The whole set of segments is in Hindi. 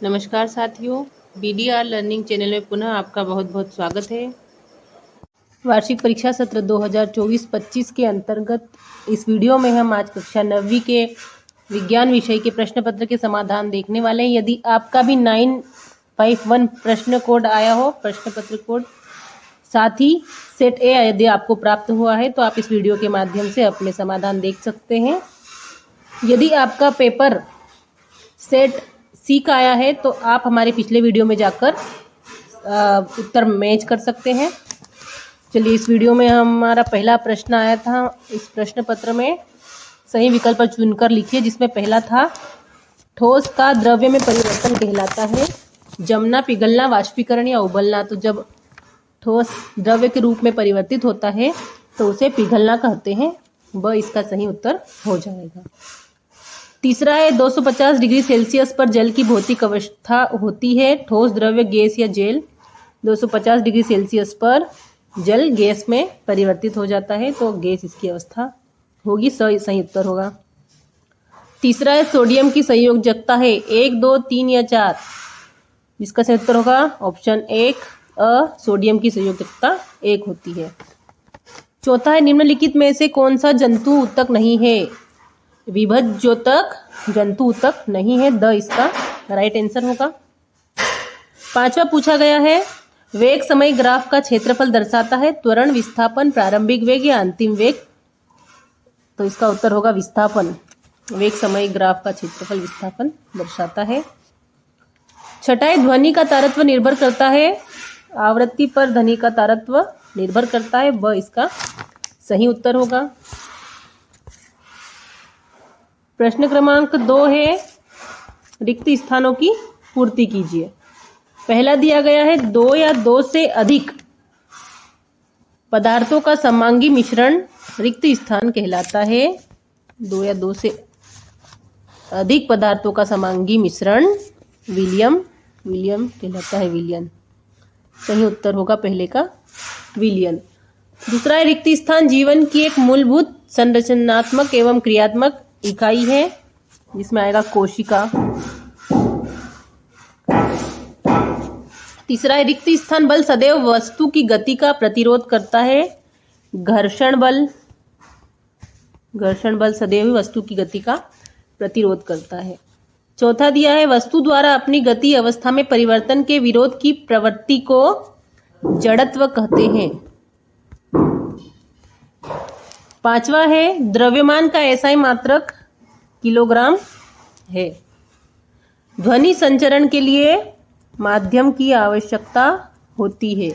नमस्कार साथियों, BDR लर्निंग चैनल में पुनः आपका बहुत बहुत स्वागत है। वार्षिक परीक्षा सत्र 2024-25 के अंतर्गत इस वीडियो में हम आज कक्षा 9वीं के विज्ञान विषय के प्रश्न पत्र के समाधान देखने वाले हैं। यदि आपका भी 951 प्रश्न कोड आया हो, प्रश्न पत्र कोड, साथ ही सेट ए यदि आपको प्राप्त हुआ है तो आप इस वीडियो के माध्यम से अपने समाधान देख सकते हैं। यदि आपका पेपर सेट सी का आया है तो आप हमारे पिछले वीडियो में जाकर उत्तर मैच कर सकते हैं। चलिए, इस वीडियो में हमारा पहला प्रश्न आया था। इस प्रश्न पत्र में सही विकल्प चुनकर लिखिए, जिसमें पहला था ठोस का द्रव्य में परिवर्तन कहलाता है जमना, पिघलना, वाष्पीकरण या उबलना। तो जब ठोस द्रव्य के रूप में परिवर्तित होता है तो उसे पिघलना कहते हैं। ब इसका सही उत्तर हो जाएगा। तीसरा है 250 डिग्री सेल्सियस पर जल की भौतिक अवस्था होती है ठोस, द्रव्य, गैस या जेल। 250 डिग्री सेल्सियस पर जल गैस में परिवर्तित हो जाता है तो गैस इसकी अवस्था होगी। सही उत्तर होगा। तीसरा है सोडियम की संयोजकता है 1, 2, 3 या 4। जिसका सही उत्तर होगा ऑप्शन 1 सोडियम की संयोजकता 1 होती है। चौथा है निम्नलिखित में से कौन सा जंतु ऊतक नहीं है? विभज्योतक जंतु ऊतक नहीं है। द इसका राइट आंसर होगा। पांचवा पूछा गया है वेग समय ग्राफ का क्षेत्रफल दर्शाता है त्वरण, विस्थापन, प्रारंभिक वेग या अंतिम वेग। तो इसका उत्तर होगा विस्थापन। वेग समय ग्राफ का क्षेत्रफल विस्थापन दर्शाता है। छठा है ध्वनि का तारत्व निर्भर करता है आवृत्ति पर, ध्वनि का तारत्व निर्भर करता है। ब इसका सही उत्तर होगा। प्रश्न क्रमांक 2 है रिक्त स्थानों की पूर्ति कीजिए। पहला दिया गया है 2 या 2 से अधिक पदार्थों का समांगी मिश्रण रिक्त स्थान कहलाता है। 2 या 2 से अधिक पदार्थों का समांगी मिश्रण विलियम कहलाता है। विलियन सही उत्तर होगा पहले का विलियन। दूसरा है रिक्त स्थान जीवन की एक मूलभूत संरचनात्मक एवं क्रियात्मक इकाई है, जिसमें आएगा कोशिका। तीसरा है रिक्त स्थान बल सदैव वस्तु की गति का प्रतिरोध करता है घर्षण बल सदैव वस्तु की गति का प्रतिरोध करता है। चौथा दिया है वस्तु द्वारा अपनी गति अवस्था में परिवर्तन के विरोध की प्रवृत्ति को जड़त्व कहते हैं। पांचवा है द्रव्यमान का एसआई मात्रक किलोग्राम है। ध्वनि संचरण के लिए माध्यम की आवश्यकता होती है।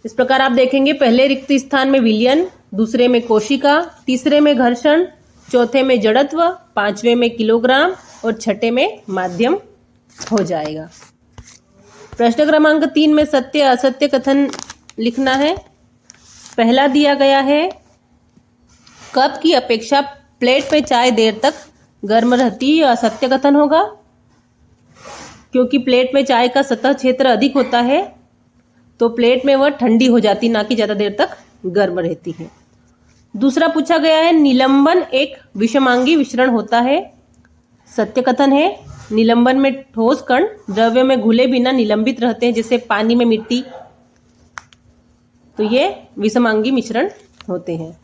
इस प्रकार आप देखेंगे पहले रिक्त स्थान में विलयन, दूसरे में कोशिका, तीसरे में घर्षण, चौथे में जड़त्व, पांचवें में किलोग्राम और छठे में माध्यम हो जाएगा। प्रश्न क्रमांक 3 में सत्य असत्य कथन लिखना है। पहला दिया गया है कप की अपेक्षा प्लेट में चाय देर तक गर्म रहती है। असत्य कथन होगा, क्योंकि प्लेट में चाय का सतह क्षेत्र अधिक होता है तो प्लेट में वह ठंडी हो जाती, ना कि ज्यादा देर तक गर्म रहती है। दूसरा पूछा गया है निलंबन एक विषमांगी मिश्रण होता है। सत्य कथन है निलंबन में ठोस कण द्रव्य में घुले बिना निलंबित रहते हैं, जैसे पानी में मिट्टी, तो ये विषमांगी मिश्रण होते हैं।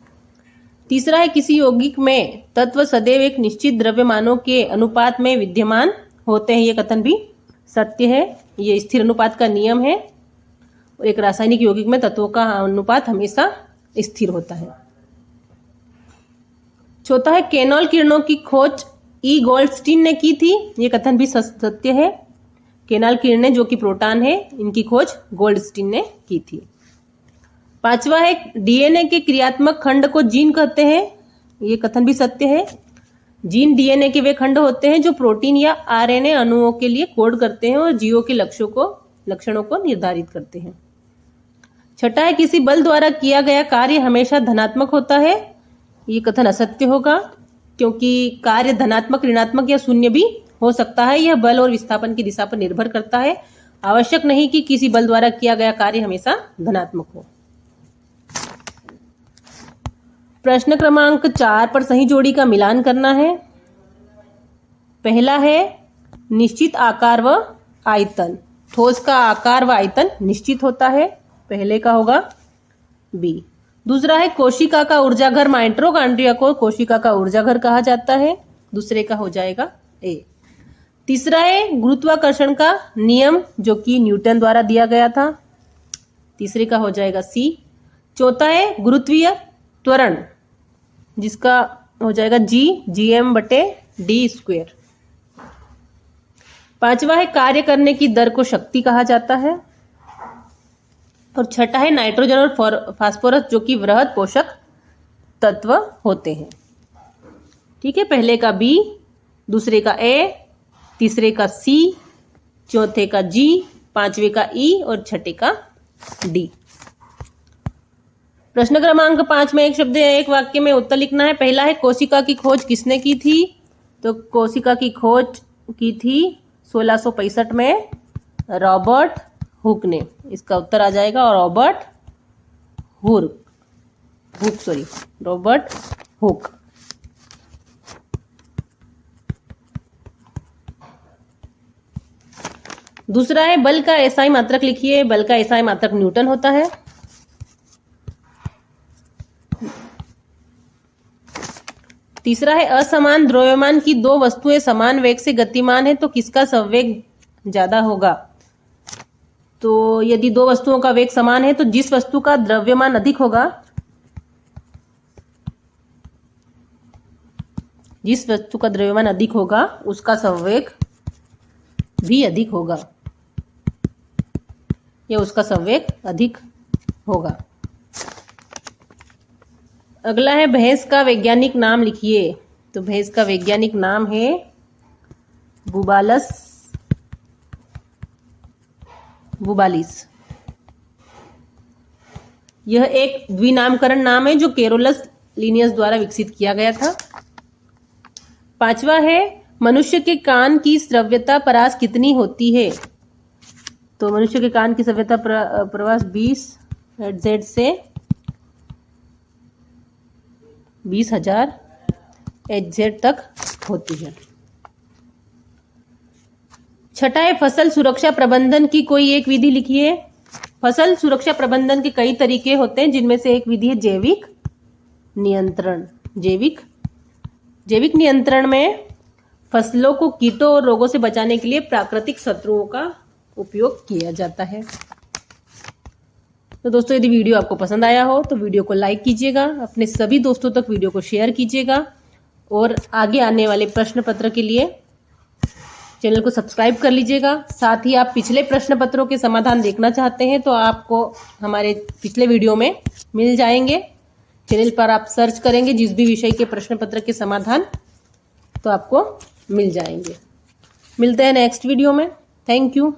तीसरा है किसी यौगिक में तत्व सदैव एक निश्चित द्रव्यमानों के अनुपात में विद्यमान होते हैं। ये कथन भी सत्य है। ये स्थिर अनुपात का नियम है। एक रासायनिक यौगिक में तत्वों का अनुपात हमेशा स्थिर होता है। चौथा है केनॉल किरणों की खोज ई गोल्डस्टीन ने की थी। ये कथन भी सत्य है। केनॉल किरणें जो कि प्रोटॉन है, इनकी खोज गोल्डस्टीन ने की थी। पांचवा है डीएनए के क्रियात्मक खंड को जीन कहते हैं। ये कथन भी सत्य है। जीन डीएनए के वे खंड होते हैं जो प्रोटीन या आरएनए अणुओं के लिए कोड करते हैं और जीवों के लक्षणों को निर्धारित करते हैं। छठा है किसी बल द्वारा किया गया कार्य हमेशा धनात्मक होता है। ये कथन असत्य होगा, क्योंकि कार्य धनात्मक, ऋणात्मक या शून्य भी हो सकता है। यह बल और विस्थापन की दिशा पर निर्भर करता है। आवश्यक नहीं कि किसी बल द्वारा किया गया कार्य हमेशा धनात्मक हो। प्रश्न क्रमांक 4 पर सही जोड़ी का मिलान करना है। पहला है निश्चित आकार व आयतन। ठोस का आकार व आयतन निश्चित होता है, पहले का होगा बी। दूसरा है कोशिका का ऊर्जाघर, माइटोकॉन्ड्रिया को कोशिका का ऊर्जाघर कहा जाता है, दूसरे का हो जाएगा ए। तीसरा है गुरुत्वाकर्षण का नियम जो कि न्यूटन द्वारा दिया गया था, तीसरे का हो जाएगा सी। चौथा है गुरुत्वीय त्वरण जिसका हो जाएगा Gm/d²। पांचवा है कार्य करने की दर को शक्ति कहा जाता है। और छठा है नाइट्रोजन और फास्फोरस जो कि वृहद पोषक तत्व होते हैं। ठीक है, पहले का बी, दूसरे का ए, तीसरे का सी, चौथे का जी, पांचवे का ई और छठे का डी। प्रश्न क्रमांक 5 में एक शब्द या एक वाक्य में उत्तर लिखना है। पहला है कोशिका की खोज किसने की थी? तो कोशिका की खोज की थी 1665 में रॉबर्ट हुक ने। इसका उत्तर आ जाएगा रॉबर्ट हुक। दूसरा है बल का एसआई मात्रक लिखिए। बल का एसआई मात्रक न्यूटन होता है। तीसरा है असमान द्रव्यमान की दो वस्तुएं समान वेग से गतिमान है तो किसका संवेग ज्यादा होगा? तो यदि दो वस्तुओं का वेग समान है तो जिस वस्तु का द्रव्यमान अधिक होगा, जिस वस्तु का द्रव्यमान अधिक होगा उसका संवेग भी अधिक होगा, या उसका संवेग अधिक होगा। अगला है भैंस का वैज्ञानिक नाम लिखिए। तो भैंस का वैज्ञानिक नाम है बुबालिस। यह एक द्विनामकरण नाम है जो कैरोलस लिनियस द्वारा विकसित किया गया था। पांचवा है मनुष्य के कान की श्रव्यता परास कितनी होती है? तो मनुष्य के कान की श्रव्यता परास 20 Hz से 20,000 Hz तक होती है। छठा है फसल सुरक्षा प्रबंधन की कोई एक विधि लिखिए। फसल सुरक्षा प्रबंधन के कई तरीके होते हैं जिनमें से एक विधि है जैविक नियंत्रण। जैविक नियंत्रण में फसलों को कीटों और रोगों से बचाने के लिए प्राकृतिक शत्रुओं का उपयोग किया जाता है। तो दोस्तों यदि वीडियो आपको पसंद आया हो तो वीडियो को लाइक कीजिएगा, अपने सभी दोस्तों तक वीडियो को शेयर कीजिएगा और आगे आने वाले प्रश्न पत्र के लिए चैनल को सब्सक्राइब कर लीजिएगा। साथ ही आप पिछले प्रश्न पत्रों के समाधान देखना चाहते हैं तो आपको हमारे पिछले वीडियो में मिल जाएंगे। चैनल पर आप सर्च करेंगे जिस भी विषय के प्रश्न पत्र के समाधान तो आपको मिल जाएंगे। मिलते हैं नेक्स्ट वीडियो में। Thank you.